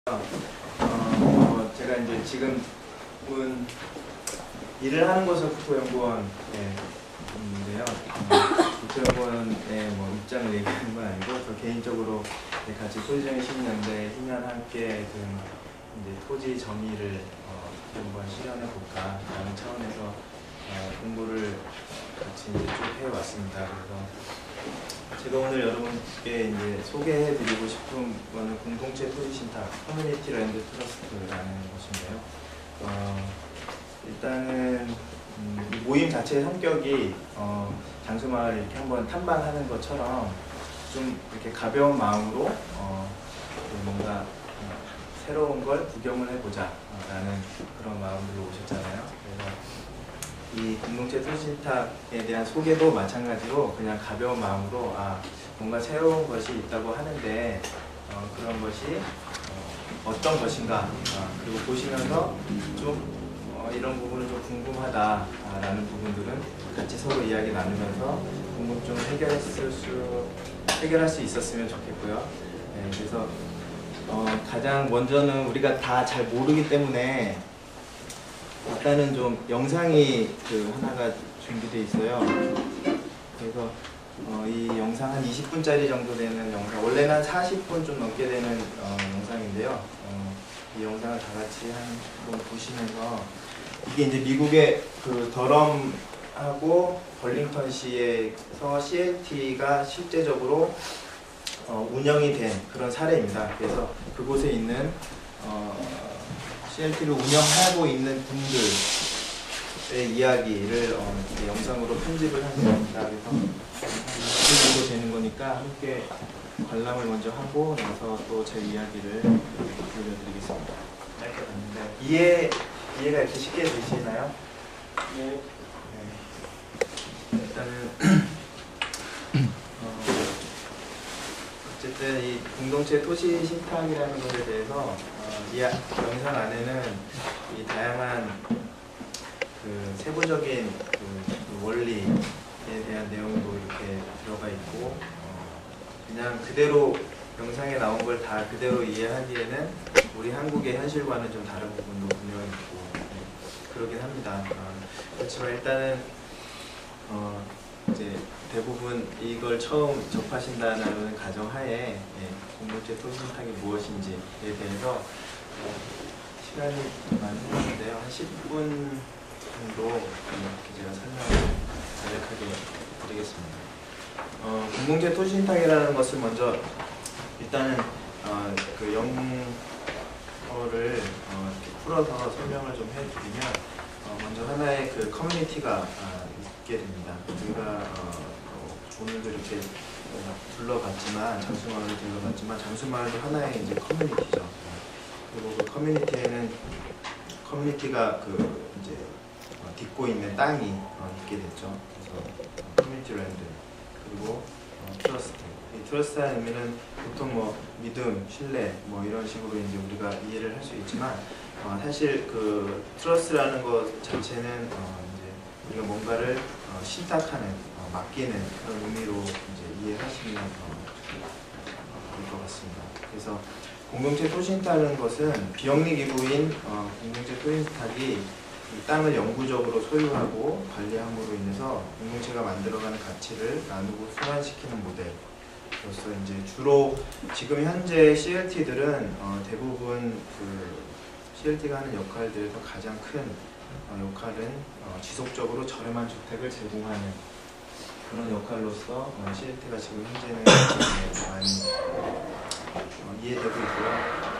제가 이제 지금은 일을 하는 곳은 국토연구원인데요. 국토연구원의 입장을 얘기하는 건 아니고, 저 개인적으로 같이 토지정의 시민연대 희년 함께 이제 토지 정의를 한번 실현해 볼까 라는 차원에서 공부를 같이 이제 쭉 해왔습니다. 그래서 제가 오늘 여러분께 이제 소개해드리고 싶은 거는 공동체 토지신탁 커뮤니티 랜드 트러스트라는 것인데요. 일단은 이 모임 자체의 성격이 장수마을 이렇게 한번 탐방하는 것처럼 좀 이렇게 가벼운 마음으로 뭔가 새로운 걸 구경을 해보자 라는 그런 마음으로 오셨잖아요. 그래서 이 공동체 토지신탁에 대한 소개도 마찬가지로 그냥 가벼운 마음으로 뭔가 새로운 것이 있다고 하는데 그런 것이 어떤 것인가 그리고 보시면서 좀 이런 부분은 좀 궁금하다라는 부분들은 같이 서로 이야기 나누면서 궁금증을 해결할 수 있었으면 좋겠고요. 네, 그래서 가장 먼저는 우리가 다 잘 모르기 때문에 일단은 좀 영상이 하나가 준비되어 있어요. 그래서 이 영상 한 20분짜리 정도 되는 영상, 원래는 한 40분 좀 넘게 되는 영상인데요. 이 영상을 다 같이 한번 보시면서 이게 이제 미국의 더럼하고 벌링턴시에서 CLT가 실제적으로 운영이 된 그런 사례입니다. 그래서 그곳에 있는 CLT를 운영하고 있는 분들의 이야기를 영상으로 편집을 한 겁니다. 그래서 20분 정도 되는 거니까 함께 관람을 먼저 하고 나서 또 제 이야기를 들려드리겠습니다. 이해가 이렇게 쉽게 되시나요? 네. 일단은 어쨌든 이 공동체 토지 신탁이라는 것에 대해서 이 영상 안에는 이 다양한 세부적인 원리에 대한 내용도 이렇게 들어가 있고 그냥 그대로 영상에 나온 걸 다 그대로 이해하기에는 우리 한국의 현실과는 좀 다른 부분도 분명히 있고 그러긴 합니다. 그렇지만 일단은 이제 대부분 이걸 처음 접하신다는 가정하에 공동체 토지 신탁이 무엇인지에 대해서 시간이 많이 흘렀는데요. 한 10분 정도 이렇게 제가 설명을 간략하게 드리겠습니다. 공동체 토지 신탁이라는 것을 먼저 일단은 영어를 이렇게 풀어서 설명을 좀 해드리면 먼저 하나의 커뮤니티가 있게 됩니다. 우리가 오늘도 이렇게 둘러봤지만 장수마을도 하나의 이제 커뮤니티죠. 그리고 그 커뮤니티에는 커뮤니티가 이제 딛고 있는 땅이 있게 됐죠. 그래서 커뮤니티 랜드 그리고 트러스트. 이 트러스트라는 의미는 보통 믿음, 신뢰 이런 식으로 이제 우리가 이해를 할 수 있지만 사실 트러스트라는 것 자체는 이제 우리가 뭔가를 신탁하는, 맡기는 그런 의미로 이제 이해하시면 될 것 같습니다. 그래서 공동체 토지신탁이라는 것은 비영리 기구인 공동체 토지신탁이 이 땅을 영구적으로 소유하고 관리함으로 인해서 공동체가 만들어가는 가치를 나누고 순환시키는 모델로서 이제 주로 지금 현재 CLT들은 대부분 CLT가 하는 역할들에서 가장 큰 역할은 지속적으로 저렴한 주택을 제공하는 그런 역할로서 CLT가 지금 현재는 많이 이해되고 있고요.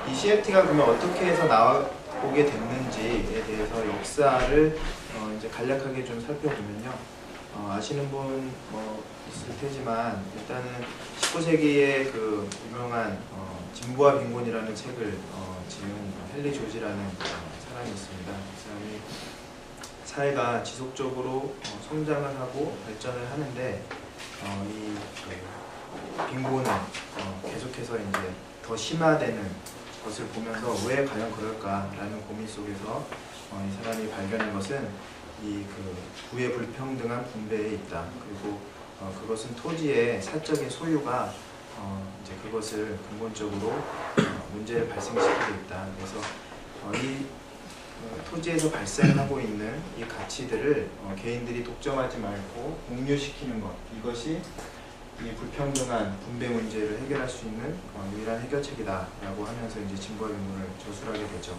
이 CLT가 그러면 어떻게 해서 나오게 됐는지에 대해서 역사를 이제 간략하게 좀 살펴보면요. 아시는 분 있을 테지만 일단은 19세기에 유명한 진보와 빈곤이라는 책을 지은 헨리 조지라는 사람이 있습니다. 그 사람이 사회가 지속적으로 성장을 하고 발전을 하는데 이 빈곤은 계속해서 이제 더 심화되는 것을 보면서 왜 과연 그럴까라는 고민 속에서 이 사람이 발견한 것은 이 부의 불평등한 분배에 있다. 그리고 그것은 토지의 사적인 소유가 이제 그것을 근본적으로 문제를 발생시키고 있다. 그래서 이 토지에서 발생하고 있는 이 가치들을 개인들이 독점하지 말고 공유시키는 것, 이것이 이 불평등한 분배 문제를 해결할 수 있는 유일한 해결책이다라고 하면서 이제 진보화 빈곤을 저술하게 되죠.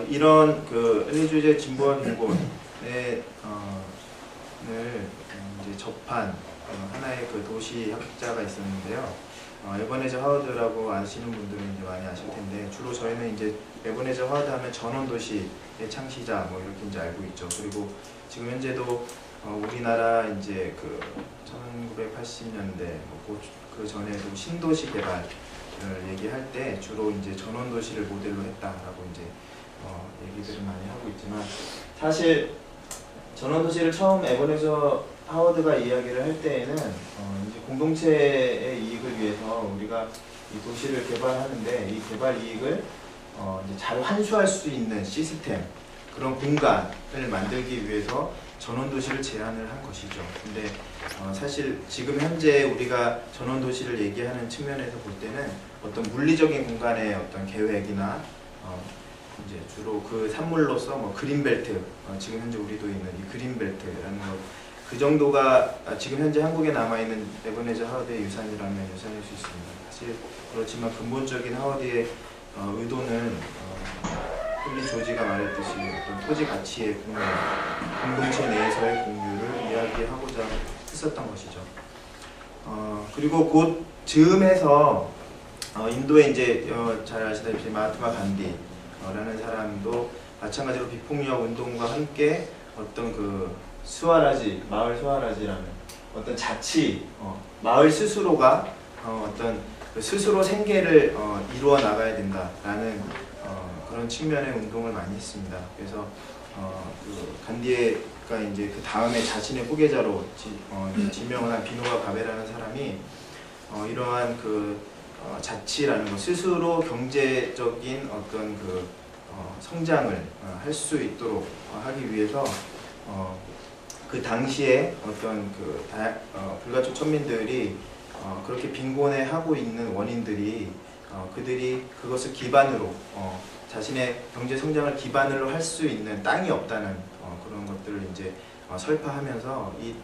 이런 그 엘리주제 진보화 빈곤에 이제 접한 하나의 그 도시학자가 있었는데요. 에버네저 하워드라고 아시는 분들은 이제 많이 아실 텐데, 주로 저희는 이제 에버네저 하워드 하면 전원도시의 창시자 뭐 이렇게 이제 알고 있죠. 그리고 지금 현재도 우리나라 이제 그 1980년대 그 전에도 신도시 개발을 얘기할 때 주로 이제 전원도시를 모델로 했다라고 이제 얘기들을 많이 하고 있지만, 사실 전원도시를 처음 에버네저 하워드가 이야기를 할 때에는 이제 공동체의 이익을 위해서 우리가 이 도시를 개발하는데, 이 개발 이익을 이제 잘 환수할 수 있는 시스템, 그런 공간을 만들기 위해서 전원도시를 제안을 한 것이죠. 근데 사실 지금 현재 우리가 전원도시를 얘기하는 측면에서 볼 때는 어떤 물리적인 공간의 어떤 계획이나 이제 주로 그 산물로서 뭐 그린벨트, 지금 현재 우리도 있는 이 그린벨트라는 것, 그 정도가 지금 현재 한국에 남아있는 에버네저 하워드의 유산이라면 유산일 수 있습니다. 사실 그렇지만 근본적인 하워드의 의도는 헨리 조지가 말했듯이 어떤 토지 가치의 공유, 공동체 내에서의 공유를 이야기하고자 했었던 것이죠. 그리고 곧 즈음해서 인도에 이제 잘 아시다시피 마하트마 간디라는 사람도 마찬가지로 비폭력 운동과 함께 어떤 그 스와라지, 마을 스와라지라는 어떤 자치, 마을 스스로가 어떤 그 스스로 생계를 이루어 나가야 된다라는 그런 측면의 운동을 많이 했습니다. 그래서 그 간디가 이제 그 다음에 자신의 후계자로 지명을 한 비노바 바베라는 사람이 이러한 그 자치라는 것, 스스로 경제적인 어떤 그 성장을 할 수 있도록 하기 위해서 그 당시에 어떤 그 불가촉 천민들이 그렇게 빈곤해 하고 있는 원인들이 그들이 그것을 기반으로 자신의 경제 성장을 기반으로 할 수 있는 땅이 없다는 그런 것들을 이제 설파하면서 이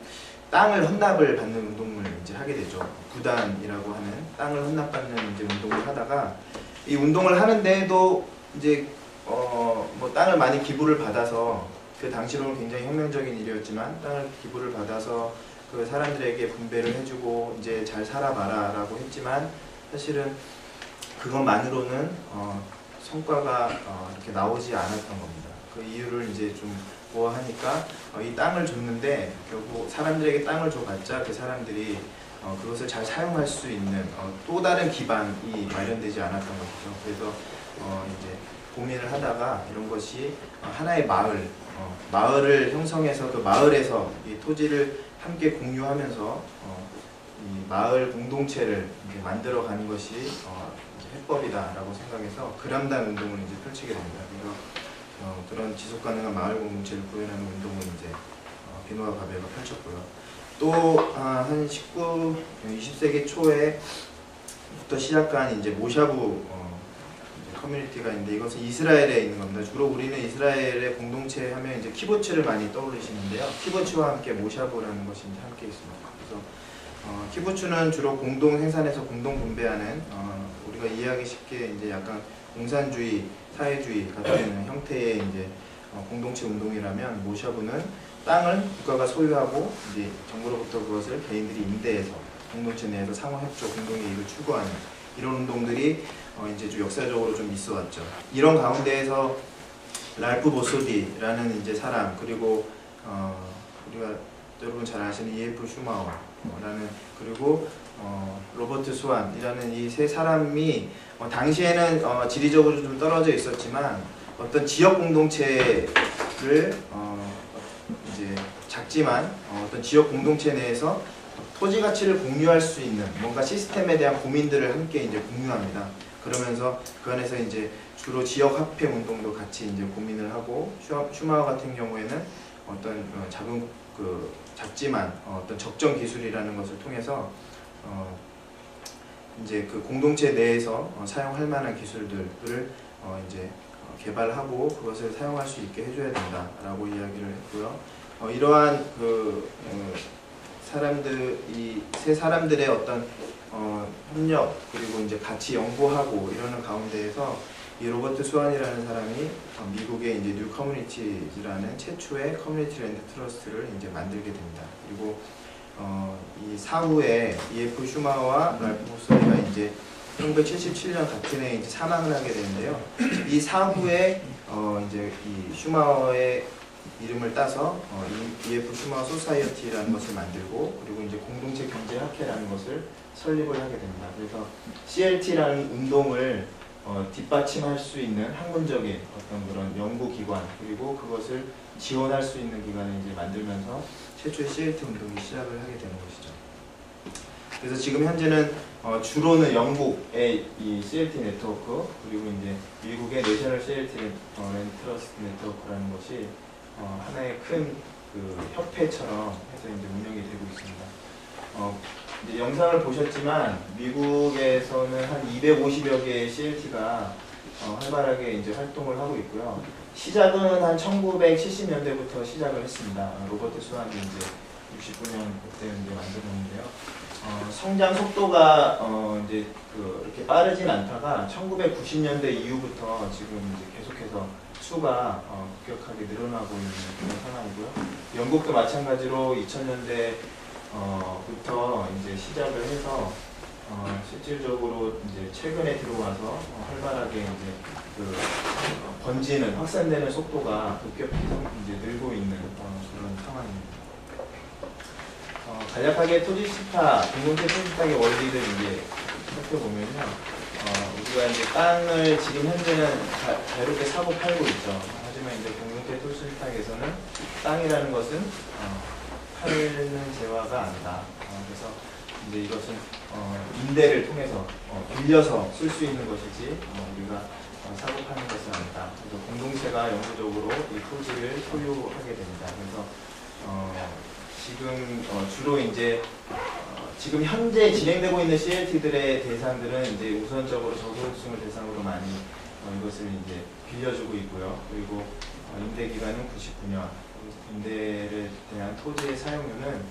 땅을 헌납을 받는 운동을 이제 하게 되죠. 구단이라고 하는 땅을 헌납받는 이제 운동을 하다가, 이 운동을 하는데도 이제 뭐 땅을 많이 기부를 받아서, 그 당시로는 굉장히 혁명적인 일이었지만 땅을 기부를 받아서 그 사람들에게 분배를 해주고 이제 잘 살아봐라라고 했지만, 사실은 그것만으로는 성과가 이렇게 나오지 않았던 겁니다. 그 이유를 이제 좀 보아하니까 이 땅을 줬는데 결국 사람들에게 땅을 줘봤자 그 사람들이 그것을 잘 사용할 수 있는 또 다른 기반이 마련되지 않았던 것이죠. 그래서 이제 고민을 하다가 이런 것이 하나의 마을을 형성해서 그 마을에서 이 토지를 함께 공유하면서 이 마을 공동체를 이제 만들어가는 것이 해법이다라고 생각해서 그람단 운동을 이제 펼치게 됩니다. 그래서 그런 지속 가능한 마을 공동체를 구현하는 운동을 이제 비노바 바베가 펼쳤고요. 또 한 20세기 초에부터 시작한 이제 모샤부 커뮤니티가 있는데, 이것은 이스라엘에 있는 겁니다. 주로 우리는 이스라엘의 공동체 하면 이제 키부츠를 많이 떠올리시는데요. 키부츠와 함께 모샤부라는 것이 이제 함께 있습니다. 그래서 키부츠는 주로 공동 생산에서 공동 분배하는 우리가 이해하기 쉽게 이제 약간 공산주의, 사회주의 같은 형태의 이제 공동체 운동이라면, 모샤부는 땅을 국가가 소유하고 이제 정부로부터 그것을 개인들이 임대해서 공동체 내에서 상호협조, 공동의 이익을 추구하는 이런 운동들이 이제 좀 역사적으로 좀 있어왔죠. 이런 가운데에서 랄프 보소디라는 이제 사람, 그리고 우리가 여러분 잘 아시는 E.F. 슈마워라는, 그리고 로버트 수완이라는 이 세 사람이 당시에는 지리적으로 좀 떨어져 있었지만 어떤 지역 공동체를 이제 작지만 어떤 지역 공동체 내에서 토지 가치를 공유할 수 있는 뭔가 시스템에 대한 고민들을 함께 이제 공유합니다. 그러면서 그 안에서 이제 주로 지역 화폐 운동도 같이 이제 고민을 하고, 슈마워 같은 경우에는 어떤 작지만 어떤 적정 기술이라는 것을 통해서 이제 그 공동체 내에서 사용할 만한 기술들을 이제 개발하고 그것을 사용할 수 있게 해줘야 된다라고 이야기를 했고요. 이러한 그 이 세 사람들의 어떤 협력 그리고 이제 같이 연구하고 이러는 가운데에서 이 로버트 수완이라는 사람이 미국의 이제 뉴 커뮤니티즈라는 최초의 커뮤니티 랜드 트러스트를 이제 만들게 됩니다. 그리고 이 사후에 E.F. 슈마와 랄프 호설이가 이제 1977년 같은 해에 이제 사망을 하게 되는데요. 이 사후에 이제 이 슈마의 이름을 따서 E.F. 슈마 소사이어티라는 것을 만들고 그리고 이제 공동체 경제 학회라는 것을 설립을 하게 됩니다. 그래서 CLT라는 운동을 뒷받침할 수 있는 학문적인 어떤 그런 연구기관 그리고 그것을 지원할 수 있는 기관을 이제 만들면서 최초의 CLT 운동이 시작을 하게 되는 것이죠. 그래서 지금 현재는 주로는 영국의 이 CLT 네트워크 그리고 이제 미국의 내셔널 CLT 랜드 트러스트 네트워크라는 것이 하나의 큰 그 협회처럼 해서 이제 운영이 되고 있습니다. 이제 영상을 보셨지만 미국에서는 한 250여 개의 CLT가 활발하게 이제 활동을 하고 있고요. 시작은 한 1970년대부터 시작을 했습니다. 로버트 수완이 이제 69년 그때 이제 만들었는데요. 성장 속도가 이제 이렇게 빠르진 않다가 1990년대 이후부터 지금 이제 계속해서 수가 급격하게 늘어나고 있는 그런 상황이고요. 영국도 마찬가지로 2000년대 부터 이제 시작을 해서 실질적으로 이제 최근에 들어와서 활발하게 이제 그 번지는 확산되는 속도가 급격히 이제 늘고 있는 그런 상황입니다. 간략하게 토지시타, 공동체 토지시타의 원리를 이제 살펴보면요. 우리가 이제 땅을 지금 현재는 자유롭게 사고 팔고 있죠. 하지만 이제 공동체 토지시타에서는 땅이라는 것은 팔는 재화가 아니다. 그래서 이제 이것은 임대를 통해서 빌려서 쓸 수 있는 것이지 우리가 사고 파는 것은 아니다. 그래서 공동체가 영구적으로 이 토지를 소유하게 됩니다. 그래서 지금 주로 이제 지금 현재 진행되고 있는 CLT들의 대상들은 이제 우선적으로 저소득층을 대상으로 많이 이것을 이제 빌려주고 있고요. 그리고 임대 기간은 99년. 임대에 대한 토지의 사용료는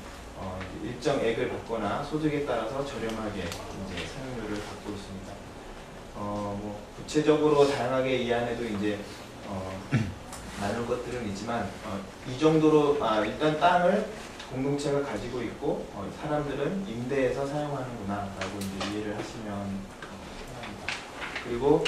일정액을 받거나 소득에 따라서 저렴하게 이제 사용료를 받고 있습니다. 뭐 구체적으로 다양하게 이 안에도 이제 나눌 것들은 있지만 이 정도로 일단 땅을 공동체가 가지고 있고 사람들은 임대해서 사용하는구나 라고 이제 이해를 하시면 합니다. 그리고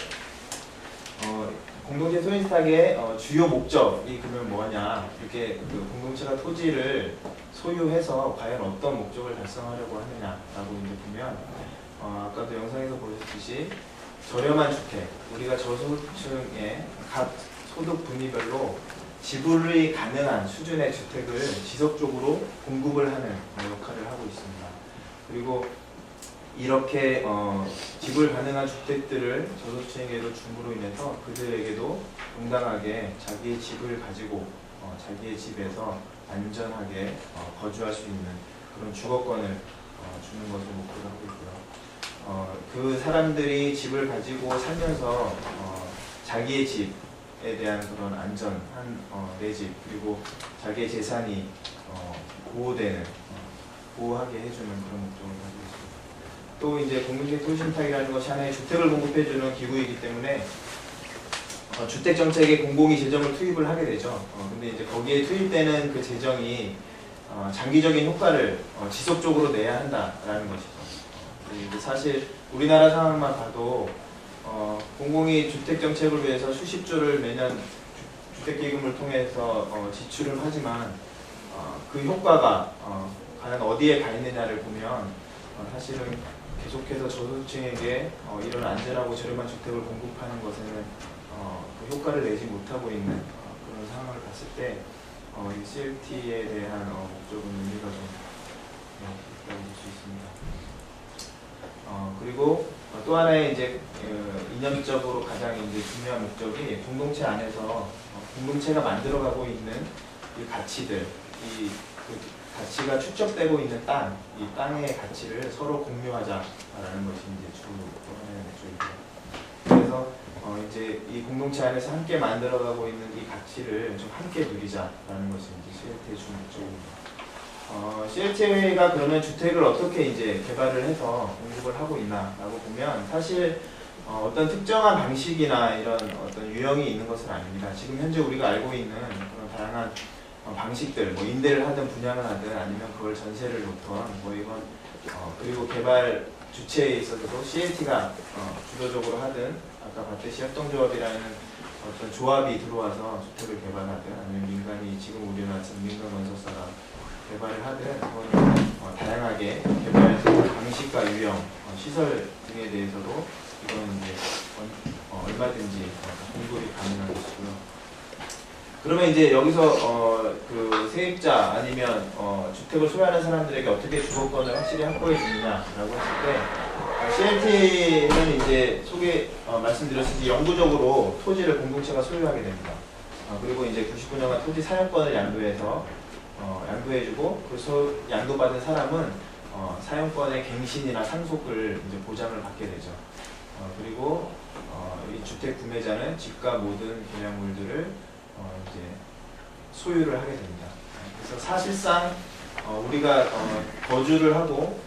공동체 토지시탁의 주요 목적이 그러면 뭐냐, 이렇게 그 공동체가 토지를 소유해서 과연 어떤 목적을 달성하려고 하느냐라고 이제 보면 아까도 영상에서 보셨듯이 저렴한 주택, 우리가 저소득층의 각 소득 분위별로 지불이 가능한 수준의 주택을 지속적으로 공급을 하는 역할을 하고 있습니다. 그리고 이렇게 지불 가능한 주택들을 저소득층에게도 줌으로 인해서 그들에게도 정당하게 자기의 집을 가지고 자기의 집에서 안전하게 거주할 수 있는 그런 주거권을 주는 것을 목표로 하고 있고요. 그 사람들이 집을 가지고 살면서 자기의 집에 대한 그런 안전한 내 집, 그리고 자기의 재산이 보호되는, 보호하게 해주는 그런 목적을 가지고 있습니다. 또 이제 공동체 토지신탁이라는 것이 하나의 주택을 공급해주는 기구이기 때문에 주택 정책에 공공이 재정을 투입을 하게 되죠. 근데 이제 거기에 투입되는 그 재정이 장기적인 효과를 지속적으로 내야 한다라는 것이죠. 사실 우리나라 상황만 봐도 공공이 주택 정책을 위해서 수십조를 매년 주택기금을 통해서 지출을 하지만 그 효과가 과연 어디에 가 있느냐를 보면 사실은 계속해서 저소득층에게 이런 안전하고 저렴한 주택을 공급하는 것에는 그 효과를 내지 못하고 있는 그런 상황을 봤을 때 이 CLT에 대한 목적은 의미가 좀 있다고 볼 수 있습니다. 그리고 또 하나의 이제 이념적으로 가장 이제 중요한 목적이 공동체 안에서 공동체가 만들어가고 있는 이 가치들, 이 가치가 축적되고 있는 땅, 이 땅의 가치를 서로 공유하자라는 것이 이제 주요예요. 그래서 이제 이 공동체 안에서 함께 만들어가고 있는 이 가치를 좀 함께 누리자라는 것이 이제 CLT의 주 목적입니다. CLT가 그러면 주택을 어떻게 이제 개발을 해서 공급을 하고 있나라고 보면 사실 어떤 특정한 방식이나 이런 어떤 유형이 있는 것은 아닙니다. 지금 현재 우리가 알고 있는 그런 다양한 방식들, 뭐 임대를 하든 분양을 하든 아니면 그걸 전세를 놓던 뭐 이건 그리고 개발 주체에 있어서도 CLT가 주도적으로 하든 아까 봤듯이 협동조합이라는 어떤 조합이 들어와서 주택을 개발하든 아니면 민간이 지금 우리나라 민간 건설사가 개발을 하든 그건 다양하게 개발 방식과 유형, 시설 등에 대해서도 이건 이제 얼마든지 공급이 가능한 것이고요. 그러면 이제 여기서 그 세입자 아니면 주택을 소유하는 사람들에게 어떻게 주거권을 확실히 확보해 주느냐라고 했을 때 CLT는 이제 말씀드렸듯이 영구적으로 토지를 공동체가 소유하게 됩니다. 그리고 이제 99년간 토지 사용권을 양도해주고 그 양도받은 사람은 사용권의 갱신이나 상속을 이제 보장을 받게 되죠. 그리고 이 주택 구매자는 집과 모든 계량물들을 이제 소유를 하게 됩니다. 그래서 사실상 우리가 거주를 하고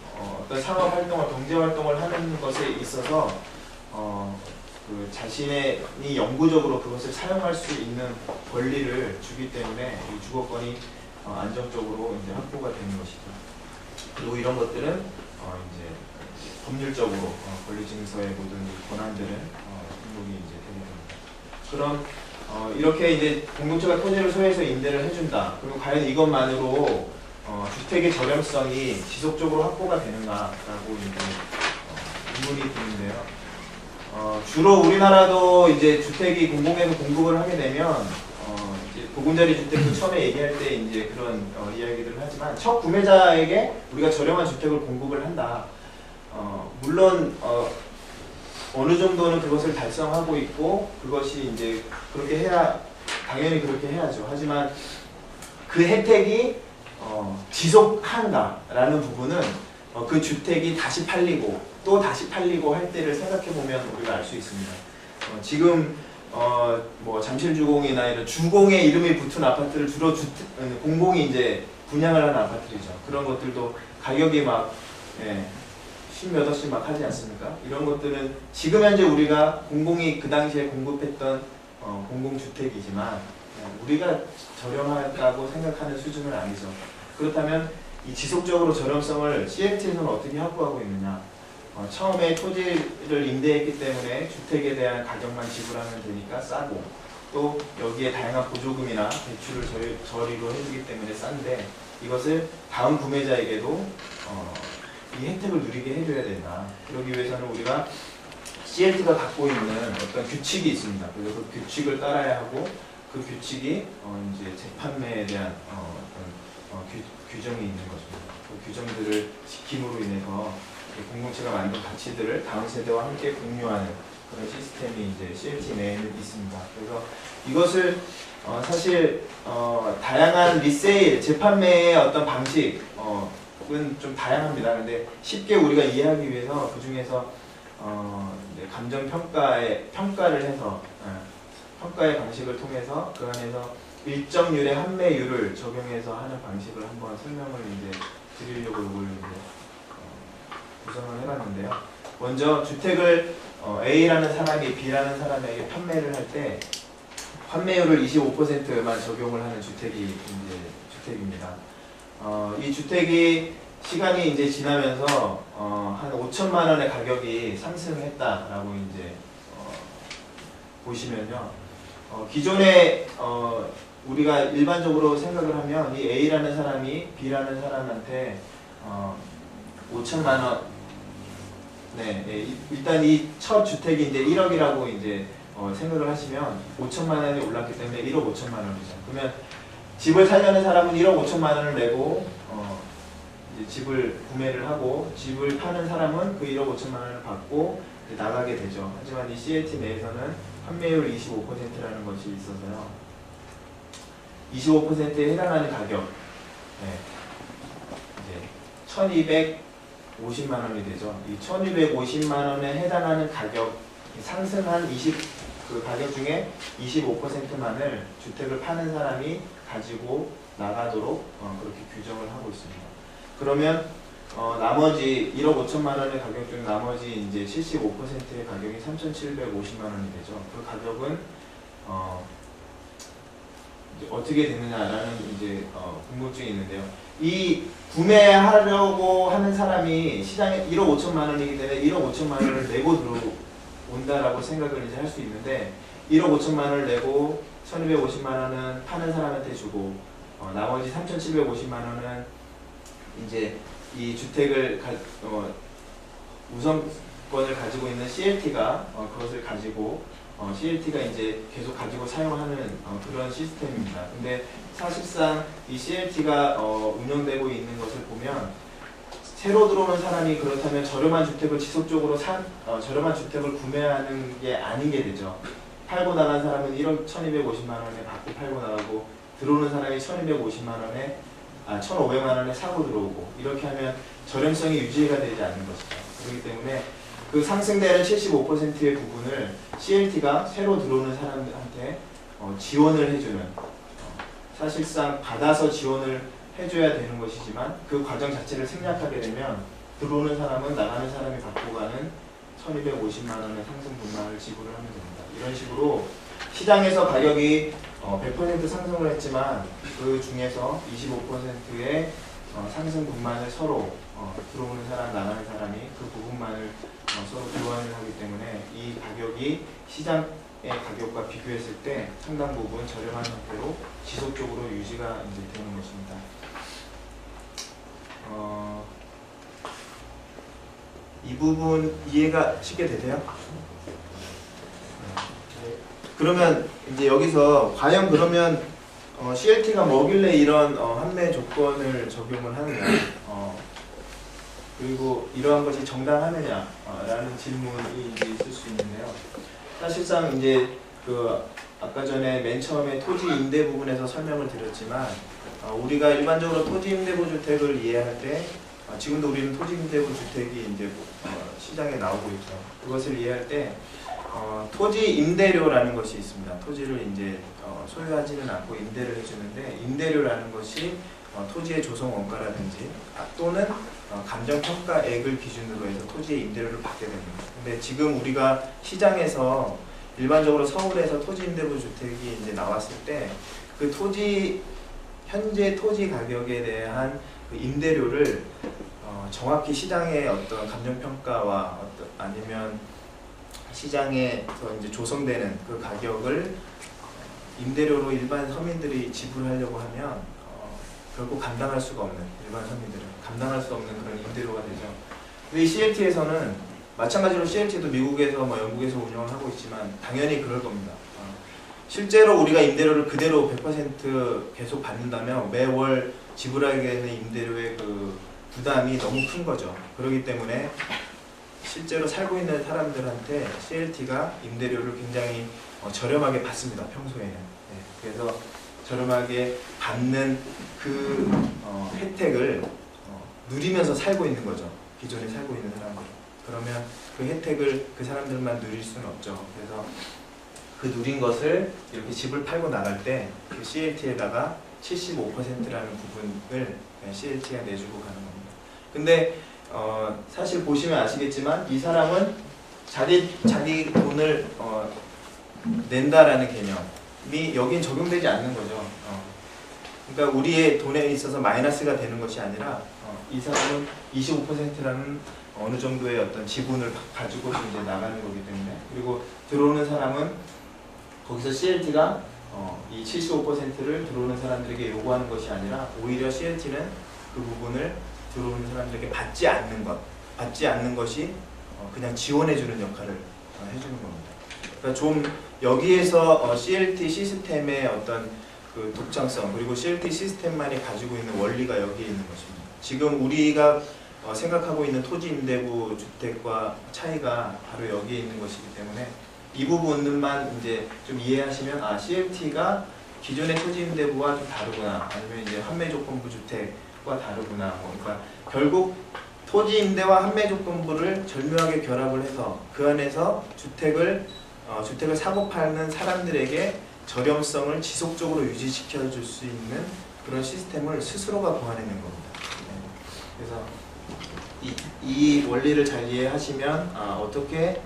어떤 상업 활동과 경제 활동을 하는 것에 있어서 그 자신이 영구적으로 그것을 사용할 수 있는 권리를 주기 때문에 이 주거권이 안정적으로 이제 확보가 되는 것이죠. 그리고 이런 것들은 이제 법률적으로 권리증서의 모든 권한들은 등록이 이제 되게 됩니다. 그럼 이렇게 이제 공동체가 토지를 소유해서 임대를 해준다. 그리고 과연 이것만으로 주택의 저렴성이 지속적으로 확보가 되는가라고 이제 의문이 드는데요. 주로 우리나라도 이제 주택이 공공에서 공급을 하게 되면 이제 보금자리 주택도 처음에 얘기할 때 이제 그런 이야기들을 하지만 첫 구매자에게 우리가 저렴한 주택을 공급을 한다. 물론 어느 정도는 그것을 달성하고 있고 그것이 이제 그렇게 해야 당연히 그렇게 해야죠. 하지만 그 혜택이 지속한다라는 부분은 그 주택이 다시 팔리고 또 다시 팔리고 할 때를 생각해 보면 우리가 알 수 있습니다. 지금 뭐 잠실주공이나 이런 주공의 이름이 붙은 아파트를 주로 공공이 이제 분양을 하는 아파트이죠. 그런 것들도 가격이 막 십몇 억씩 막 하지 않습니까? 이런 것들은 지금 현재 우리가 공공이 그 당시에 공급했던 공공주택이지만 우리가 저렴하다고 생각하는 수준은 아니죠. 그렇다면 이 지속적으로 저렴성을 CLT에서는 어떻게 확보하고 있느냐? 처음에 토지를 임대했기 때문에 주택에 대한 가격만 지불하면 되니까 싸고 또 여기에 다양한 보조금이나 대출을 저리로 해주기 때문에 싼데 이것을 다음 구매자에게도 이 혜택을 누리게 해줘야 된다. 그러기 위해서는 우리가 CLT가 갖고 있는 어떤 규칙이 있습니다. 그래서 그 규칙을 따라야 하고 그 규칙이 이제 재판매에 대한 어떤 규정이 있는 것입니다. 그 규정들을 지킴으로 인해서 공동체가 만든 가치들을 다음 세대와 함께 공유하는 그런 시스템이 이제 CLT 내에는 있습니다. 그래서 이것을 사실 다양한 리세일, 재판매의 어떤 방식은 좀 다양합니다. 근데 쉽게 우리가 이해하기 위해서 그 중에서 감정평가를 해서 평가의 방식을 통해서 그 안에서 일정률의 환매율을 적용해서 하는 방식을 한번 설명을 이제 드리려고 이걸 구성을 해봤는데요. 먼저 주택을 A라는 사람이 B라는 사람에게 판매를 할 때 환매율을 25%만 적용을 하는 주택이 이제 주택입니다. 이 주택이 시간이 이제 지나면서 한 5천만 원의 가격이 상승했다라고 이제 보시면요. 기존에 우리가 일반적으로 생각을 하면 이 A라는 사람이 B라는 사람한테 5천만 원, 일단 이 첫 주택이 이제 1억이라고 이제 생각을 하시면 5천만 원이 올랐기 때문에 1억 5천만 원이죠. 그러면 집을 살려는 사람은 1억 5천만 원을 내고 이제 집을 구매를 하고 집을 파는 사람은 그 1억 5천만 원을 받고 이제 나가게 되죠. 하지만 이 CLT 내에서는 판매율 25%라는 것이 있어서요. 25%에 해당하는 가격, 1250만 원이 되죠. 이 1250만 원에 해당하는 가격, 상승한 그 가격 중에 25%만을 주택을 파는 사람이 가지고 나가도록 그렇게 규정을 하고 있습니다. 그러면 나머지 1억 5천만 원의 가격 중 나머지 이제 75%의 가격이 3,750만 원이 되죠. 그 가격은 이제 어떻게 되느냐라는 이제 궁금증이 있는데요. 이 구매하려고 하는 사람이 시장에 1억 5천만 원이기 때문에 1억 5천만 원을 내고 들어온다라고 생각을 이제 할 수 있는데 1억 5천만 원을 내고 1,250만 원은 파는 사람한테 주고 나머지 3,750만 원은 이제 이 주택을 우선권을 가지고 있는 CLT가 그것을 가지고 CLT가 이제 계속 가지고 사용하는 그런 시스템입니다. 근데 사실상 이 CLT가 운영되고 있는 것을 보면 새로 들어오는 사람이 그렇다면 저렴한 주택을 지속적으로 저렴한 주택을 구매하는 게 아닌 게 되죠. 팔고 나간 사람은 1억 1,250만 원에 받고 팔고 나가고 들어오는 사람이 1,250만 원에 1,500만 원에 사고 들어오고 이렇게 하면 저렴성이 유지가 되지 않는 것이죠. 그렇기 때문에 그 상승되는 75%의 부분을 CLT가 새로 들어오는 사람들한테 지원을 해주는 사실상 받아서 지원을 해줘야 되는 것이지만 그 과정 자체를 생략하게 되면 들어오는 사람은 나가는 사람이 받고 가는 1,250만 원의 상승 분만을 지불을 하면 됩니다. 이런 식으로 시장에서 가격이 100% 상승을 했지만 그 중에서 25%의 상승 분만을 서로 들어오는 사람, 나가는 사람이 그 부분만을 서로 교환을 하기 때문에 이 가격이 시장의 가격과 비교했을 때 상당 부분 저렴한 형태로 지속적으로 유지가 이제 되는 것입니다. 이 부분 이해가 쉽게 되세요? 그러면 이제 여기서 과연 그러면 CLT가 뭐길래 이런 환매 조건을 적용을 하느냐 그리고 이러한 것이 정당하느냐 라는 질문이 이제 있을 수 있는데요. 사실상 이제 그 아까 전에 맨 처음에 토지 임대 부분에서 설명을 드렸지만 우리가 일반적으로 토지 임대부 주택을 이해할 때 지금도 우리는 토지 임대부 주택이 이제 시장에 나오고 있죠. 그것을 이해할 때 토지 임대료라는 것이 있습니다. 토지를 이제 소유하지는 않고 임대를 해주는데 임대료라는 것이 토지의 조성 원가라든지 또는 감정평가액을 기준으로 해서 토지의 임대료를 받게 됩니다. 근데 지금 우리가 시장에서 일반적으로 서울에서 토지 임대부 주택이 이제 나왔을 때 그 현재 토지 가격에 대한 그 임대료를 정확히 시장의 어떤 감정평가와 아니면 시장에서 이제 조성되는 그 가격을 임대료로 일반 서민들이 지불하려고 하면 결국 감당할 수가 없는, 일반 서민들은 감당할 수 없는 그런 임대료가 되죠. 근데 이 CLT에서는 마찬가지로 CLT도 미국에서 영국에서 운영을 하고 있지만 당연히 그럴 겁니다. 실제로 우리가 임대료를 그대로 100% 계속 받는다면 매월 지불하게 되는 임대료의 그 부담이 너무 큰 거죠. 그렇기 때문에 실제로 살고 있는 사람들한테 CLT가 임대료를 굉장히 저렴하게 받습니다. 평소에는. 네, 그래서 저렴하게 받는 그 혜택을 누리면서 살고 있는 거죠. 기존에 살고 있는 사람들. 그러면 그 혜택을 그 사람들만 누릴 수는 없죠. 그래서 그 누린 것을 이렇게 집을 팔고 나갈 때 그 CLT에다가 75%라는 부분을 CLT가 내주고 가는 겁니다. 근데 사실 보시면 아시겠지만 이 사람은 자기 돈을 낸다라는 개념이 여긴 적용되지 않는 거죠. 그러니까 우리의 돈에 있어서 마이너스가 되는 것이 아니라 이 사람은 25%라는 어느 정도의 어떤 지분을 가지고 이제 나가는 거기 때문에 그리고 들어오는 사람은 거기서 CLT가 이 75%를 들어오는 사람들에게 요구하는 것이 아니라 오히려 CLT는 그 부분을 들어오는 사람들에게 받지 않는 것이 그냥 지원해주는 역할을 해주는 겁니다. 그러니까 좀 여기에서 CLT 시스템의 어떤 그 독창성 그리고 CLT 시스템만이 가지고 있는 원리가 여기에 있는 것입니다. 지금 우리가 생각하고 있는 토지 임대부 주택과 차이가 바로 여기에 있는 것이기 때문에 이 부분만 이제 좀 이해하시면 CLT가 기존의 토지 임대부와 좀 다르구나 아니면 이제 환매 조건부 주택과 주택과 다르구나. 그러니까 결국 토지 임대와 환매 조건부를 절묘하게 결합을 해서 그 안에서 주택을 사고 파는 사람들에게 저렴성을 지속적으로 유지시켜 줄 수 있는 그런 시스템을 스스로가 고안해낸 겁니다. 그래서 이 원리를 잘 이해하시면 어떻게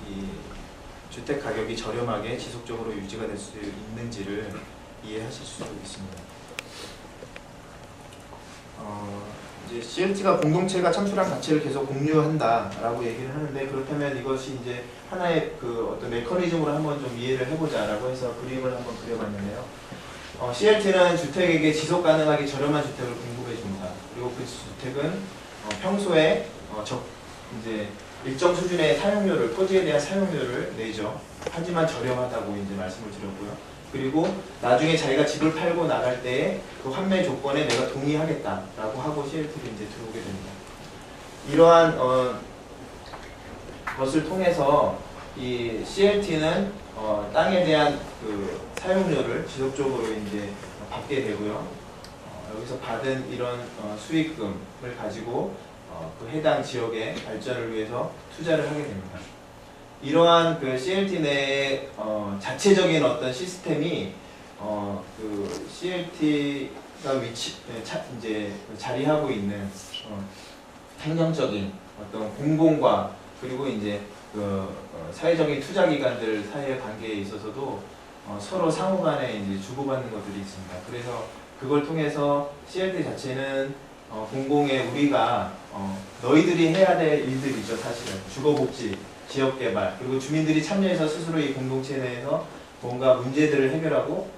이 주택 가격이 저렴하게 지속적으로 유지가 될 수 있는지를 이해하실 수 있습니다. 이제 CLT가 공동체가 창출한 가치를 계속 공유한다라고 얘기를 하는데, 그렇다면 이것이 이제 하나의 그 어떤 메커니즘으로 한번 좀 이해를 해보자라고 해서 그림을 한번 그려봤는데요. CLT는 주택에게 지속 가능하게 저렴한 주택을 공급해 줍니다. 그리고 그 주택은 평소에 이제 일정 수준의 사용료를, 토지에 대한 사용료를 내죠. 하지만 저렴하다고 이제 말씀을 드렸고요. 그리고 나중에 자기가 집을 팔고 나갈 때에 그 환매 조건에 내가 동의하겠다라고 하고 CLT를 이제 들어오게 됩니다. 이러한 것을 통해서 이 CLT는 땅에 대한 그 사용료를 지속적으로 이제 받게 되고요. 여기서 받은 이런 수익금을 가지고 그 해당 지역의 발전을 위해서 투자를 하게 됩니다. 이러한 그 CLT 내의 자체적인 어떤 시스템이 그 CLT가 이제 자리하고 있는 행정적인 어떤 공공과 그리고 이제 그 사회적인 투자 기관들 사이의 관계에 있어서도 서로 상호간에 이제 주고받는 것들이 있습니다. 그래서 그걸 통해서 CLT 자체는 공공의 우리가 너희들이 해야 될 일들이죠. 사실은 주거복지, 지역개발, 그리고 주민들이 참여해서 스스로 이 공동체 내에서 뭔가 문제들을 해결하고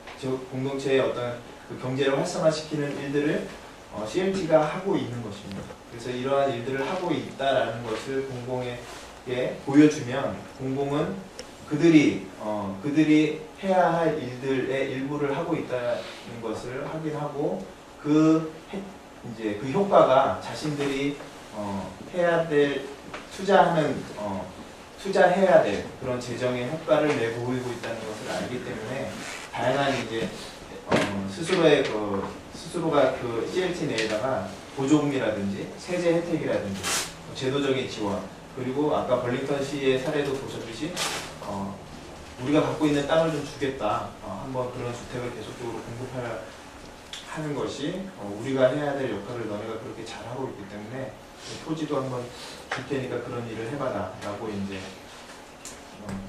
공동체의 어떤 그 경제를 활성화시키는 일들을 CLT가 하고 있는 것입니다. 그래서 이러한 일들을 하고 있다라는 것을 공공에게 보여주면 공공은 그들이 해야 할 일들의 일부를 하고 있다는 것을 확인하고 이제 그 효과가 자신들이 해야 될 투자해야 될 그런 재정의 효과를 내보이고 있다는 것을 알기 때문에 다양한 이제 스스로가 그 CLT 내에다가 보조금이라든지 세제 혜택이라든지 제도적인 지원, 그리고 아까 벌링턴 시의 사례도 보셨듯이 우리가 갖고 있는 땅을 좀 주겠다, 한번 그런 주택을 계속적으로 공급하는 것이 우리가 해야 될 역할을 너네가 그렇게 잘하고 있기 때문에 토지도 한번 줄 테니까 그런 일을 해봐라 라고 이제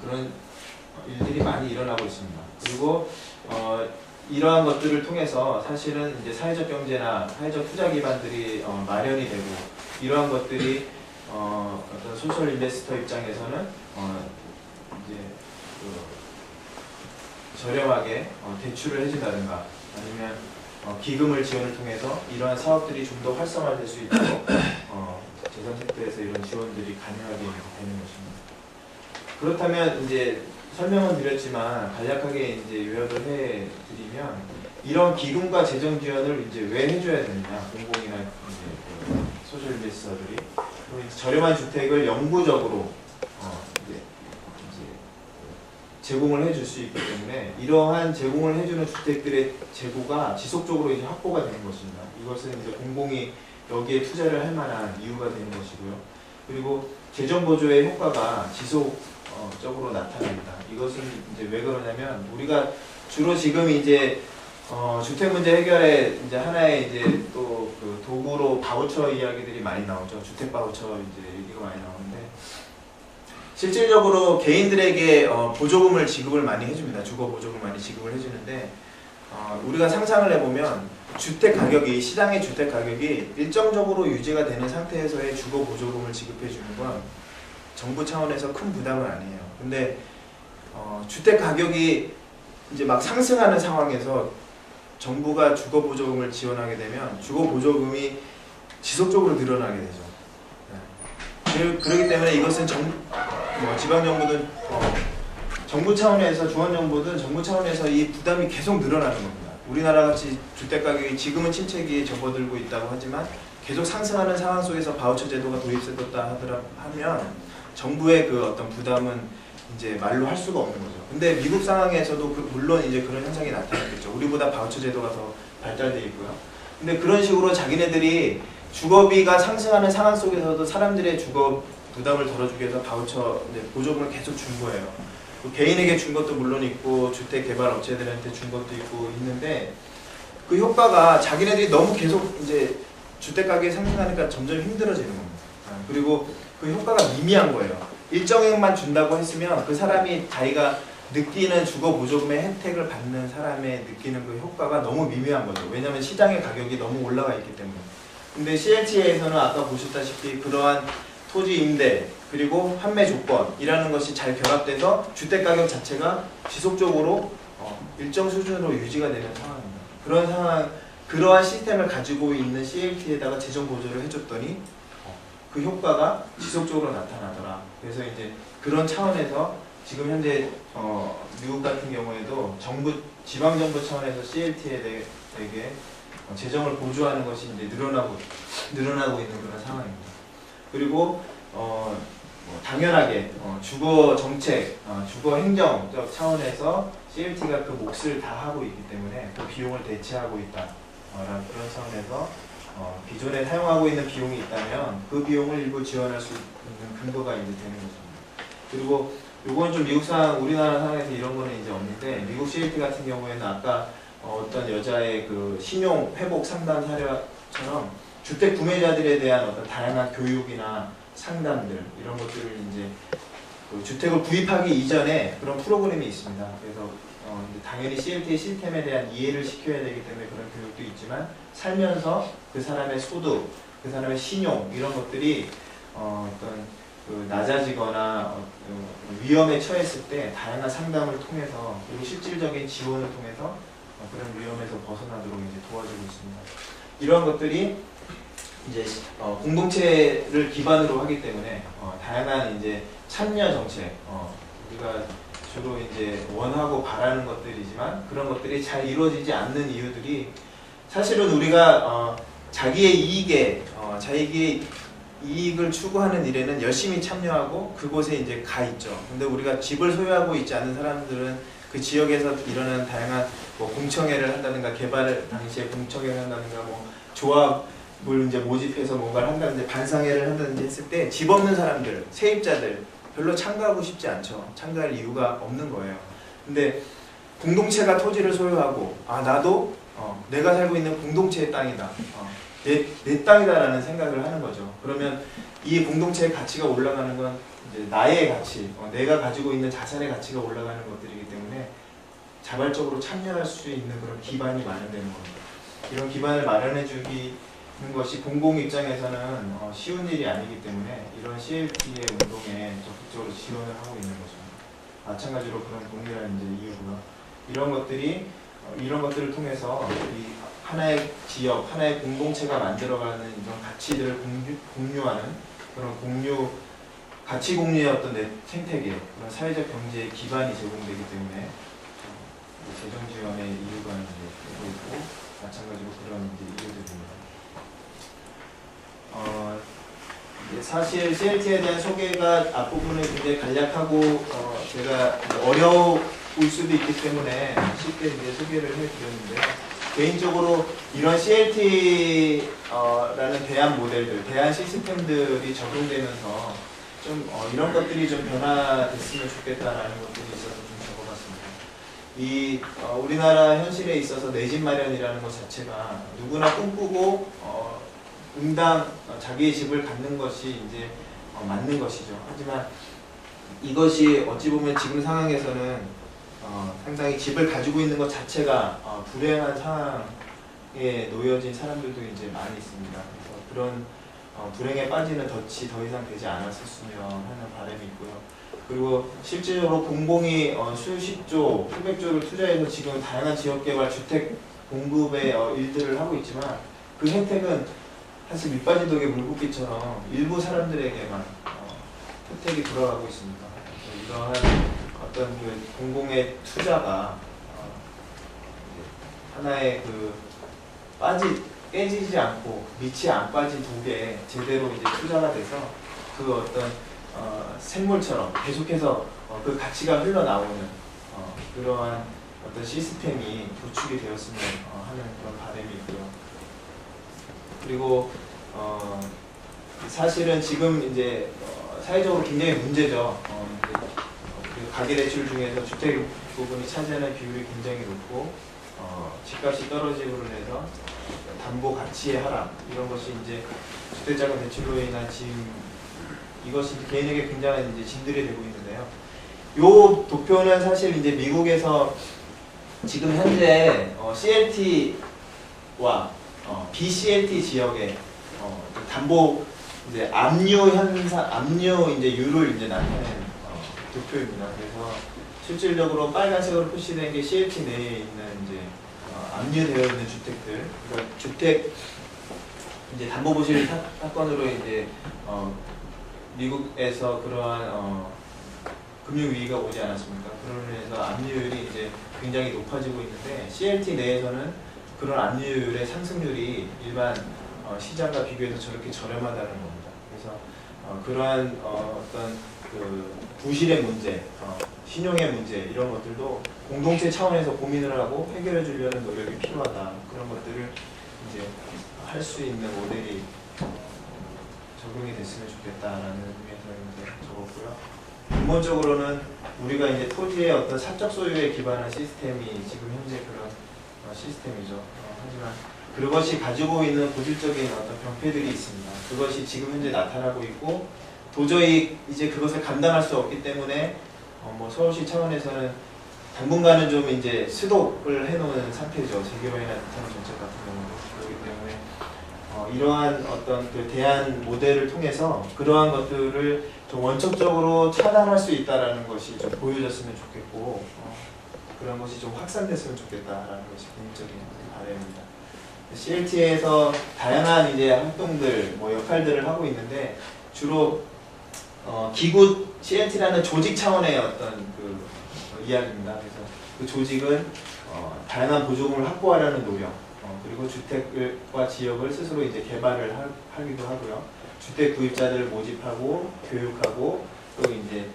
그런 일들이 많이 일어나고 있습니다. 그리고 이러한 것들을 통해서 사실은 이제 사회적 경제나 사회적 투자 기반들이 마련이 되고, 이러한 것들이 어떤 소셜 인베스터 입장에서는 이제 저렴하게 대출을 해준다든가 아니면 기금을 지원을 통해서 이러한 사업들이 좀 더 활성화될 수 있도록 재정세법에서 이런 지원들이 가능하게 되는 것입니다. 그렇다면 이제 설명은 드렸지만 간략하게 이제 요약을 해드리면, 이런 기금과 재정 지원을 이제 왜 해줘야 되느냐, 공공이나 이제 그 소셜 인베스터들이 저렴한 주택을 영구적으로 이제 제공을 해줄 수 있기 때문에 이러한 제공을 해주는 주택들의 재고가 지속적으로 이제 확보가 되는 것입니다. 이것은 이제 공공이 여기에 투자를 할 만한 이유가 되는 것이고요. 그리고 재정 보조의 효과가 지속적으로 나타납니다. 이것은 이제 왜 그러냐면, 우리가 주로 지금 이제 주택 문제 해결에 이제 하나의 이제 또 그 도구로 바우처 이야기들이 많이 나오죠. 주택 바우처 이제 얘기가 많이 나오는데, 실질적으로 개인들에게 보조금을 지급을 많이 해줍니다. 주거 보조금 많이 지급을 해주는데, 우리가 상상을 해보면 주택 가격이, 시장의 주택 가격이 일정적으로 유지가 되는 상태에서의 주거 보조금을 지급해 주는 건 정부 차원에서 큰 부담은 아니에요. 근데 주택 가격이 이제 막 상승하는 상황에서 정부가 주거 보조금을 지원하게 되면 주거 보조금이 지속적으로 늘어나게 되죠. 그렇기 때문에 이것은 지방정부든 정부 차원에서, 중앙정부든 정부 차원에서 이 부담이 계속 늘어나는 겁니다. 우리나라 같이 주택가격이 지금은 침체기에 접어들고 있다고 하지만 계속 상승하는 상황 속에서 바우처 제도가 도입됐다 하면 정부의 그 어떤 부담은 이제 말로 할 수가 없는 거죠. 근데 미국 상황에서도 물론 이제 그런 현상이 나타났겠죠. 우리보다 바우처 제도가 더 발달되어 있고요. 근데 그런 식으로 자기네들이 주거비가 상승하는 상황 속에서도 사람들의 주거 부담을 덜어주기 위해서 바우처 보조금을 계속 준 거예요. 개인에게 준 것도 물론 있고 주택 개발 업체들한테 준 것도 있고 있는데 그 효과가 자기네들이 너무 계속 이제 주택 가격이 상승하니까 점점 힘들어지는 겁니다. 그리고 그 효과가 미미한 거예요. 일정액만 준다고 했으면 그 사람이 자기가 느끼는 주거 보조금의 혜택을 받는 사람의 느끼는 그 효과가 너무 미미한 거죠. 왜냐하면 시장의 가격이 너무 올라가 있기 때문에. 근데 CLT에서는 아까 보셨다시피 그러한 토지 임대 그리고 판매 조건이라는 것이 잘 결합돼서 주택 가격 자체가 지속적으로 일정 수준으로 유지가 되는 상황입니다. 그런 상황, 그러한 시스템을 가지고 있는 CLT에다가 재정 보조를 해줬더니 그 효과가 지속적으로 나타나더라. 그래서 이제 그런 차원에서 지금 현재 미국 같은 경우에도 정부, 지방정부 차원에서 CLT에 대해 재정을 보조하는 것이 이제 늘어나고 있는 그런 상황입니다. 그리고 당연하게 주거 정책, 주거 행정적 차원에서 CLT가 그 몫을 다 하고 있기 때문에 그 비용을 대체하고 있다라는 그런 차원에서 기존에 사용하고 있는 비용이 있다면 그 비용을 일부 지원할 수 있는 근거가 이제 되는 것입니다. 그리고 요건 좀 미국 상황, 우리나라 상황에서 이런 거는 이제 없는데 미국 CLT 같은 경우에는 아까 어떤 여자의 그 신용 회복 상담 사례처럼 주택 구매자들에 대한 어떤 다양한 교육이나 상담들 이런 것들을 이제 그 주택을 구입하기 이전에 그런 프로그램이 있습니다. 그래서 당연히 CLT 시스템에 대한 이해를 시켜야 되기 때문에 그런 교육도 있지만 살면서 그 사람의 소득, 그 사람의 신용 이런 것들이 어떤 그 낮아지거나 위험에 처했을 때 다양한 상담을 통해서 그리고 실질적인 지원을 통해서 그런 위험에서 벗어나도록 이제 도와주고 있습니다. 이런 것들이 이제 공동체를 기반으로 하기 때문에 다양한 이제 참여 정책, 우리가 주로 이제 원하고 바라는 것들이지만 그런 것들이 잘 이루어지지 않는 이유들이 사실은 우리가 자기의 이익에 자기의 이익을 추구하는 일에는 열심히 참여하고 그곳에 이제 가 있죠. 근데 우리가 집을 소유하고 있지 않은 사람들은 그 지역에서 일어나는 다양한 뭐 공청회를 한다든가 개발 당시에 공청회를 한다든가 뭐 조합을 이제 모집해서 뭔가를 한다든지 반상회를 한다든지 했을 때 집 없는 사람들, 세입자들 별로 참가하고 싶지 않죠. 참가할 이유가 없는 거예요. 근데 공동체가 토지를 소유하고 나도 내가 살고 있는 공동체의 땅이다. 내 땅이다라는 생각을 하는 거죠. 그러면 이 공동체의 가치가 올라가는 건 이제 나의 가치, 내가 가지고 있는 자산의 가치가 올라가는 것들이기 때문에 자발적으로 참여할 수 있는 그런 기반이 마련되는 겁니다. 이런 기반을 마련해 주기는 것이 공공 입장에서는 쉬운 일이 아니기 때문에 이런 CLT의 운동에 적극적으로 지원을 하고 있는 것입니다. 마찬가지로 그런 동일한 이제 이유고요. 이런 것들을 통해서 이 하나의 지역, 하나의 공동체가 만들어가는 이런 가치들을 공유하는 그런 가치 공유의 어떤 생태계, 그런 사회적 경제의 기반이 제공되기 때문에 재정 지원의 이유가 이제 되고 있고 마찬가지로 그런 이제 이유들입니다. 사실 CLT에 대한 소개가 앞부분에 굉장히 간략하고 제가 어려울 수도 있기 때문에 쉽게 이제 소개를 해드렸는데요. 개인적으로 이런 CLT라는 대안 모델들, 대안 시스템들이 적용되면서 좀 이런 것들이 좀 변화됐으면 좋겠다라는 것들이 있어서 좀 적어봤습니다. 우리나라 현실에 있어서 내 집 마련이라는 것 자체가 누구나 꿈꾸고 응당 자기의 집을 갖는 것이 이제 맞는 것이죠. 하지만 이것이 어찌 보면 지금 상황에서는 상당히 집을 가지고 있는 것 자체가 불행한 상황에 놓여진 사람들도 이제 많이 있습니다. 그래서 그런 불행에 빠지는 덫이 더 이상 되지 않았었으면 하는 바람이 있고요. 그리고 실질적으로 공공이 수십조, 수백조를 투자해서 지금 다양한 지역개발, 주택 공급의 일들을 하고 있지만 그 혜택은 사실 밑빠진 독에 물붓기처럼 일부 사람들에게만 혜택이 돌아가고 있습니다. 이러한 어떤 그 공공의 투자가 하나의 그 깨지지 않고 밑이 안 빠진 독에 제대로 이제 투자가 돼서 그 어떤 샘물처럼 계속해서 그 가치가 흘러나오는 그러한 어떤 시스템이 구축이 되었으면 하는 그런 바람이 있고요. 그리고 사실은 지금 이제 사회적으로 굉장히 문제죠. 그 가계대출 중에서 주택 부분이 차지하는 비율이 굉장히 높고 집값이 떨어지므로 인해서 담보 가치의 하락 이런 것이 이제 주택자금 대출로 인한 이것이 개인에게 굉장한 이제 진들이 되고 있는데요. 요 도표는 사실 이제 미국에서 지금 현재 CLT와 BCLT 지역의 담보 이제 압류 이제 율을 이제 나타낸 도표입니다. 그래서 실질적으로 빨간색으로 표시된 게 CLT 내에 있는 이제 압류되어 있는 주택들, 그러니까 주택 이제 담보부실 사건으로 이제 미국에서 그러한 금융위기가 오지 않았습니까? 그런 면에서 압류율이 이제 굉장히 높아지고 있는데 CLT 내에서는 그런 압류율의 상승률이 일반 시장과 비교해서 저렇게 저렴하다는 겁니다. 그래서 그러한 어떤 그 부실의 문제, 신용의 문제 이런 것들도 공동체 차원에서 고민을 하고 해결해 주려는 노력이 필요하다. 그런 것들을 이제 할 수 있는 모델이 적용이 됐으면 좋겠다라는 의미에서 이제 적었고요. 근본적으로는 우리가 이제 토지의 어떤 사적 소유에 기반한 시스템이 지금 현재 그런 시스템이죠. 하지만 그것이 가지고 있는 본질적인 어떤 병폐들이 있습니다. 그것이 지금 현재 나타나고 있고 도저히 이제 그것을 감당할 수 없기 때문에 뭐 서울시 차원에서는 당분간은 좀 이제 스톱을 해놓은 상태죠. 재개발이나 비슷한 정책 같은 경우도 그렇기 때문에 이러한 어떤 그 대안 모델을 통해서 그러한 것들을 좀 원칙적으로 차단할 수 있다라는 것이 좀 보여졌으면 좋겠고 그런 것이 좀 확산됐으면 좋겠다라는 것이 개인적인 바람입니다. CLT에서 다양한 이제 활동들, 뭐 역할들을 하고 있는데 주로 기구 CLT라는 조직 차원의 어떤 그 이야기입니다. 그래서 그 조직은 다양한 보조금을 확보하려는 노력, 그리고 주택과 지역을 스스로 이제 개발을 하기도 하고요. 주택 구입자들을 모집하고 교육하고 또 이제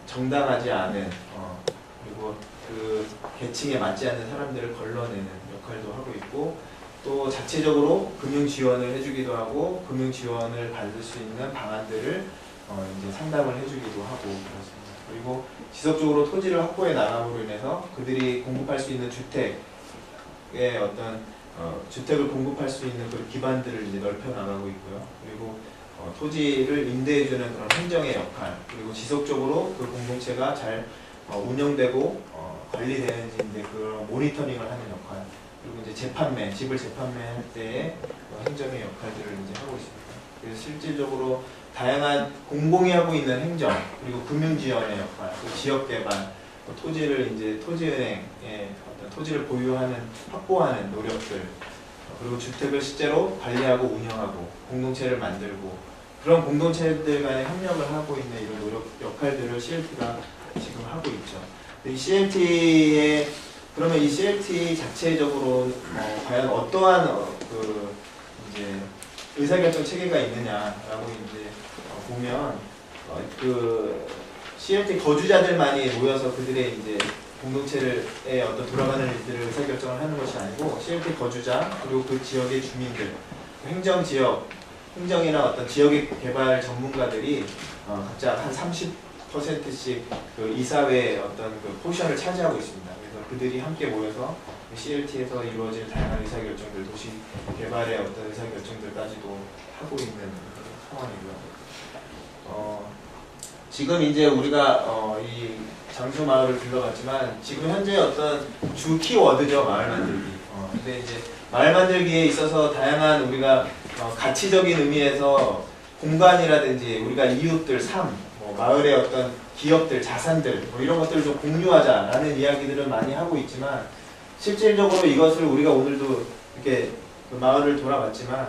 정당하지 않은 그리고 그 계층에 맞지 않는 사람들을 걸러내는 역할도 하고 있고 또 자체적으로 금융 지원을 해주기도 하고 금융 지원을 받을 수 있는 방안들을 이제 상담을 해주기도 하고 그렇습니다. 그리고 지속적으로 토지를 확보해 나감으로 인해서 그들이 공급할 수 있는 주택의 어떤 주택을 공급할 수 있는 그런 기반들을 이제 넓혀 나가고 있고요. 그리고 토지를 임대해주는 그런 행정의 역할 그리고 지속적으로 그 공동체가 잘 운영되고 관리되는지 이제 그런 모니터링을 하는 역할 그리고 이제 재판매 집을 재판매할 때의 행정의 역할들을 이제 하고 있습니다. 그래서 실질적으로 다양한 공공이 하고 있는 행정 그리고 금융지원의 역할, 지역개발, 토지를 이제 토지은행에 어떤 토지를 보유하는 확보하는 노력들, 그리고 주택을 실제로 관리하고 운영하고 공동체를 만들고 그런 공동체들 간에 협력을 하고 있는 이런 노력 역할들을 CLT가 지금 하고 있죠. 이 CLT의 그러면 이 CLT 자체적으로 과연 어떠한 그 이제 의사결정 체계가 있느냐라고 이제 보면 그 CLT 거주자들만이 모여서 그들의 이제 공동체의 어떤 돌아가는 일들을 의사결정을 하는 것이 아니고 CLT 거주자 그리고 그 지역의 주민들, 행정이나 어떤 지역의 개발 전문가들이 각자 한 30%씩 그 이사회의 어떤 그 포션을 차지하고 있습니다. 그래서 그들이 함께 모여서 CLT에서 이루어질 다양한 의사결정들, 도시 개발의 어떤 의사결정들까지도 하고 있는 상황이고요. 지금 이제 우리가 이 장수마을을 들러갔지만 지금 현재 어떤 주 키워드죠, 마을 만들기. 근데 이제 마을 만들기에 있어서 다양한 우리가 가치적인 의미에서 공간이라든지 우리가 이웃들 삶, 마을의 어떤 기업들, 자산들 이런 것들을 좀 공유하자라는 이야기들을 많이 하고 있지만 실질적으로 이것을 우리가 오늘도 이렇게 그 마을을 돌아봤지만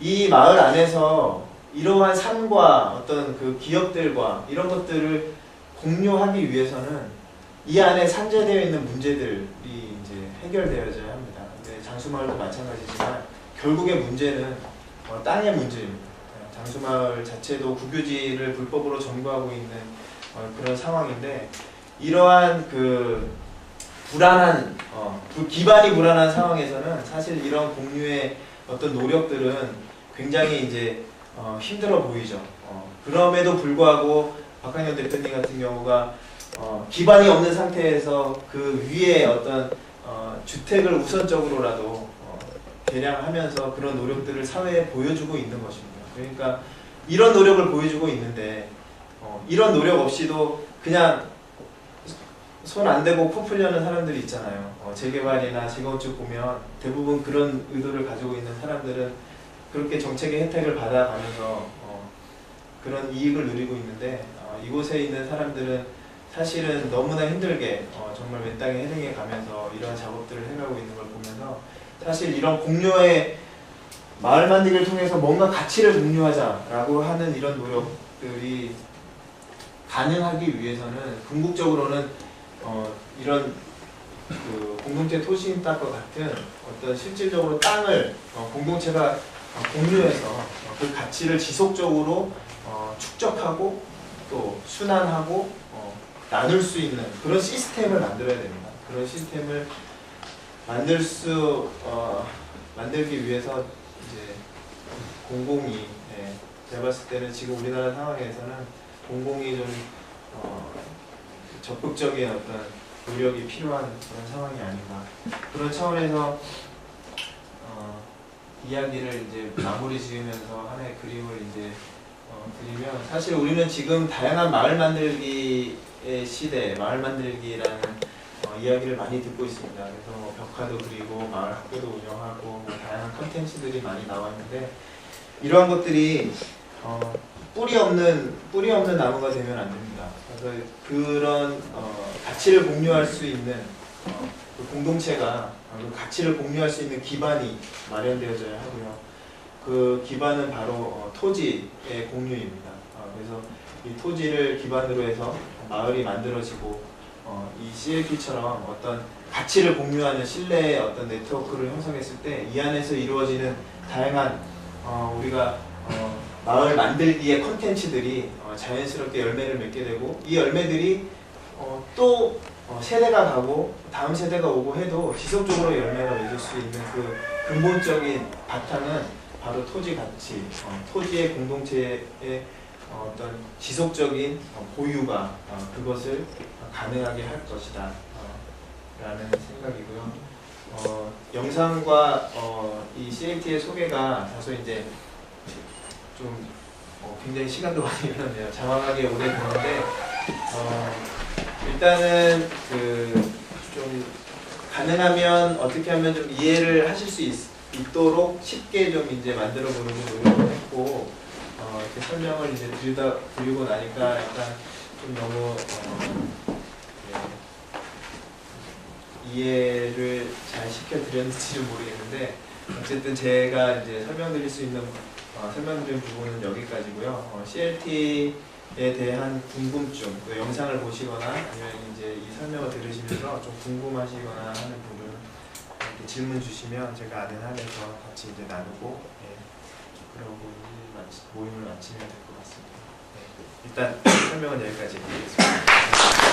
이 마을 안에서 이러한 삶과 어떤 그 기업들과 이런 것들을 공유하기 위해서는 이 안에 산재되어 있는 문제들이 이제 해결되어져야 합니다. 근데 장수마을도 마찬가지지만 결국의 문제는 땅의 문제입니다. 장수마을 자체도 국유지를 불법으로 점거하고 있는 그런 상황인데 이러한 그 불안한 기반이 불안한 상황에서는 사실 이런 공유의 어떤 노력들은 굉장히 이제 힘들어 보이죠. 그럼에도 불구하고 박한영 대표님 같은 경우가 기반이 없는 상태에서 그 위에 어떤 주택을 우선적으로라도 개량하면서 그런 노력들을 사회에 보여주고 있는 것입니다. 그러니까 이런 노력을 보여주고 있는데 이런 노력 없이도 그냥 손 안 대고 코 풀려는 사람들이 있잖아요. 재개발이나 재건축 보면 대부분 그런 의도를 가지고 있는 사람들은 그렇게 정책의 혜택을 받아가면서 그런 이익을 누리고 있는데 이곳에 있는 사람들은 사실은 너무나 힘들게 정말 맨땅에 헤딩해 가면서 이러한 작업들을 해가고 있는 걸 보면서 사실 이런 공유의 마을 만들기를 통해서 뭔가 가치를 공유하자라고 하는 이런 노력들이 가능하기 위해서는 궁극적으로는 이런 그 공동체 토지임탁과 같은 어떤 실질적으로 땅을 공동체가 공유해서 그 가치를 지속적으로 축적하고 또 순환하고 나눌 수 있는 그런 시스템을 만들어야 됩니다. 그런 시스템을 만들기 위해서 이제 공공이 제가 봤을 때는 지금 우리나라 상황에서는 공공이 좀 적극적인 어떤 노력이 필요한 그런 상황이 아닌가. 그런 차원에서 이야기를 이제 마무리 지으면서 하나의 그림을 이제 그리면 사실 우리는 지금 다양한 마을 만들기의 시대, 마을 만들기라는 이야기를 많이 듣고 있습니다. 그래서 뭐 벽화도 그리고 마을 학교도 운영하고 뭐 다양한 컨텐츠들이 많이 나와 있는데 이러한 것들이 뿌리 없는 나무가 되면 안 됩니다. 그래서 그런 가치를 공유할 수 있는 그 공동체가 그 가치를 공유할 수 있는 기반이 마련되어져야 하고요. 그 기반은 바로 토지의 공유입니다. 그래서 이 토지를 기반으로 해서 마을이 만들어지고 이 CLP처럼 어떤 가치를 공유하는 신뢰의 어떤 네트워크를 형성했을 때 이 안에서 이루어지는 다양한 우리가 마을 만들기의 컨텐츠들이 자연스럽게 열매를 맺게 되고 이 열매들이 또 세대가 가고 다음 세대가 오고 해도 지속적으로 열매가 맺을 수 있는 그 근본적인 바탕은 바로 토지 가치, 토지의 공동체의 어떤 지속적인 보유가 그것을 가능하게 할 것이다 라는 생각이고요. 영상과 이 CLT의 소개가 다소 이제 좀 굉장히 시간도 많이 흘렀네요. 장황하게 오래 됐는데 일단은 그 좀 가능하면 어떻게 하면 좀 이해를 하실 수 있도록 쉽게 좀 이제 만들어 보는 노력을 했고 이렇게 설명을 이제 드리고 나니까 약간 좀 너무 이해를 잘 시켜드렸는지는 모르겠는데 어쨌든 제가 이제 설명드릴 수 있는 설명드린 부분은 여기까지고요. CLT에 대한 궁금증, 또 영상을 보시거나 아니면 이제 이 설명을 들으시면서 좀 궁금하시거나 하는 부분 이렇게 질문 주시면 제가 아는 한에서 같이 이제 나누고 그러고 모임을 마치면 될 것 같습니다. 일단 설명은 여기까지 드리겠습니다.